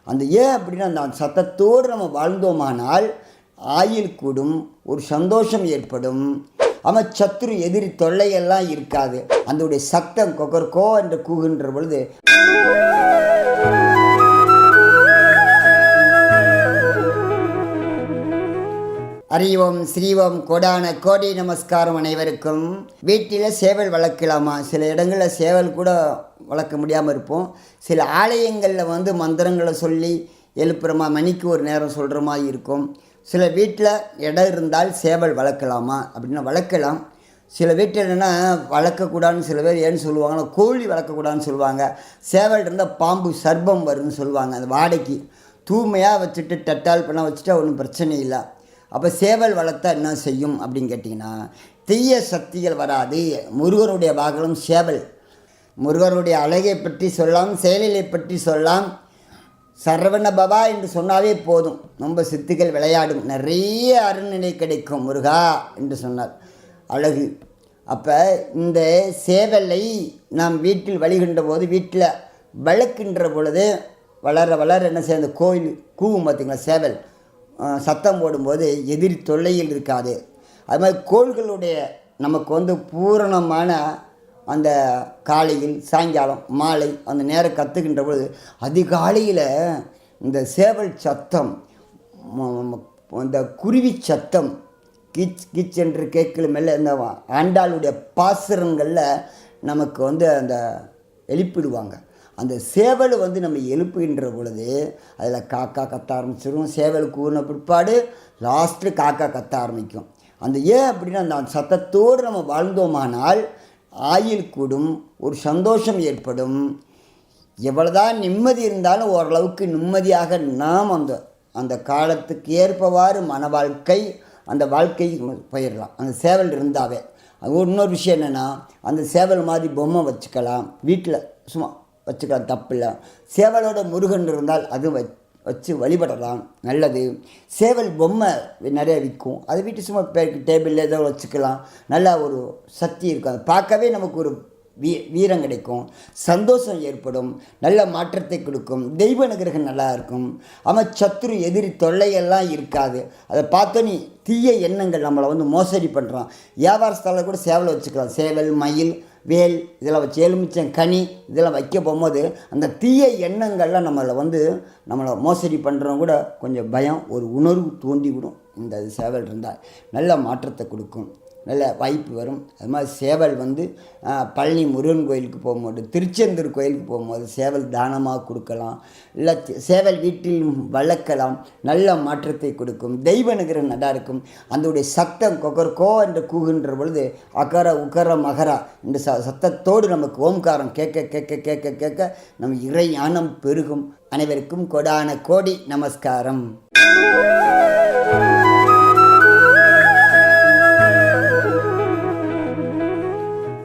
அந்த ஏன் அப்படின்னா அந்த சத்தத்தோடு நம்ம வாழ்ந்தோமானால் ஆயுள் கூடும், ஒரு சந்தோஷம் ஏற்படும். ஆமாம், சத்துரு எதிரி தொல்லையெல்லாம் இருக்காது. அதோடைய சத்தம் கொக்கர்கோ என்று கூகின்ற பொழுது அறிவோம் ஸ்ரீவோம் கோடான கோடி நமஸ்காரம் அனைவருக்கும். வீட்டில் சேவல் வளர்க்கலாமா? சில இடங்களில் சேவல் கூட வளர்க்க முடியாமல் இருப்போம். சில ஆலயங்களில் மந்திரங்களை சொல்லி எழுப்புறமா, மணிக்கு ஒரு நேரம் சொல்கிற மாதிரி இருக்கும். சில வீட்டில் இடம் இருந்தால் சேவல் வளர்க்கலாமா அப்படின்னா வளர்க்கலாம். சில வீட்டில் என்னென்னா வளர்க்கக்கூடாதுன்னு சில பேர் ஏன்னு சொல்லுவாங்கன்னா, கோழி வளர்க்கக்கூடாதுன்னு சொல்லுவாங்க. சேவல் இருந்தால் பாம்பு சர்ப்பம் வரும்னு சொல்லுவாங்க. அந்த வாடகைக்கு தூய்மையாக வச்சுட்டு டட்டால் பண்ண வச்சுட்டா ஒன்றும் பிரச்சனை இல்லை. அப்போ சேவல் வளர்த்தா என்ன செய்யும் அப்படின்னு கேட்டிங்கன்னா, தீய சக்திகள் வராது. முருகனுடைய வாகனம் சேவல். முருகனுடைய அழகை பற்றி சொல்லலாம், செயலிலை பற்றி சொல்லலாம். சரவண பவா என்று சொன்னாலே போதும், ரொம்ப சித்துக்கள் விளையாடும், நிறைய அருள்நிலை கிடைக்கும் முருகா என்று சொன்னார். அழகு. அப்போ இந்த சேவலை நாம் வீட்டில் வழிகின்ற போது, வீட்டில் வளர்க்கின்ற பொழுது வளர வளர என்ன செய்ய, அந்த கோயில் கூவும் பார்த்திங்களா, சேவல் சத்தம் போடும்போது எதிரி தொல்லையில் இருக்காது. அது மாதிரி கோள்களுடைய நமக்கு பூரணமான அந்த காலையில் சாயங்காலம் மாலை அந்த நேரம் கற்றுக்கின்ற பொழுது அதிகாலையில் இந்த சேவல் சத்தம், இந்த குருவி சத்தம் கிச் கிச் என்று கேட்கலும் இல்லை. இந்த ஆண்டாளுடைய பாசுரங்களில் நமக்கு அந்த எழுப்பிடுவாங்க. அந்த சேவல் நம்ம எழுப்புகின்ற பொழுது அதில் காக்கா கத்த ஆரம்பிச்சிடும். சேவல் கூறின பிற்பாடு லாஸ்ட்டில் காக்கா கத்த ஆரம்பிக்கும். அந்த ஏன் அப்படின்னா அந்த சத்தத்தோடு நம்ம வாழ்ந்தோமானால் ஆயுள் கூடும், ஒரு சந்தோஷம் ஏற்படும். எவ்வளோதான் நிம்மதி இருந்தாலும் ஓரளவுக்கு நிம்மதியாக நாம் அந்த காலத்துக்கு ஏற்பவாறு மன வாழ்க்கை, அந்த வாழ்க்கை போயிடலாம் அந்த சேவல் இருந்தாவே. அது இன்னொரு விஷயம் என்னென்னா, அந்த சேவல் மாதிரி பொம்மை வச்சுக்கலாம், வீட்டில் சும்மா வச்சுக்கலாம், தப்பில்லை. சேவலோட முருகன் இருந்தால் அது வச்சு வழிபடலாம், நல்லது. சேவல் பொம்மை நிறைய விற்கும், அது வீட்டு சும்மா டேபிளில் ஏதோ வச்சுக்கலாம், நல்லா ஒரு சக்தி இருக்கும். அது பார்க்கவே நமக்கு ஒரு வீரம் கிடைக்கும், சந்தோஷம் ஏற்படும், நல்ல மாற்றத்தை கொடுக்கும், தெய்வ அனுகிரகம் நல்லா இருக்கும். ஆமாம், சத்துரு எதிரி தொல்லையெல்லாம் இருக்காது. அதை பார்த்தோன்னே தீய எண்ணங்கள் நம்மளை மோசடி பண்ணுறோம். வியாபார ஸ்தலம் கூட சேவலை வச்சுக்கலாம். சேவல், மயில், வேல் இதெல்லாம் வச்சு, எலுமிச்சம் கனி இதெல்லாம் வைக்க போகும்போது அந்த தீய எண்ணங்கள்லாம் நம்மளை மோசடி பண்ணுறவங்க கூட கொஞ்சம் பயம், ஒரு உணர்வு தூண்டிவிடும். இந்த சேவல் இருந்தால் நல்ல மாற்றத்தை கொடுக்கும், நல்ல வாய்ப்பு வரும். அது மாதிரி சேவல் பழனி முருகன் கோயிலுக்கு போகும்போது, திருச்செந்தூர் கோயிலுக்கு போகும்போது சேவல் தானமாக கொடுக்கலாம், இல்லை சேவல் வீட்டில் வளர்க்கலாம், நல்ல மாற்றத்தை கொடுக்கும், தெய்வ அனுகிரகம் நல்லா இருக்கும். அதோடைய சத்தம் கொக்கர்கோ என்று கூகின்ற பொழுது அகர உகர மகரா இந்த சத்தத்தோடு நமக்கு ஓம்காரம் கேட்க கேட்க கேட்க கேட்க நம்ம இறை ஞானம் பெருகும். அனைவருக்கும் கோடான கோடி நமஸ்காரம்.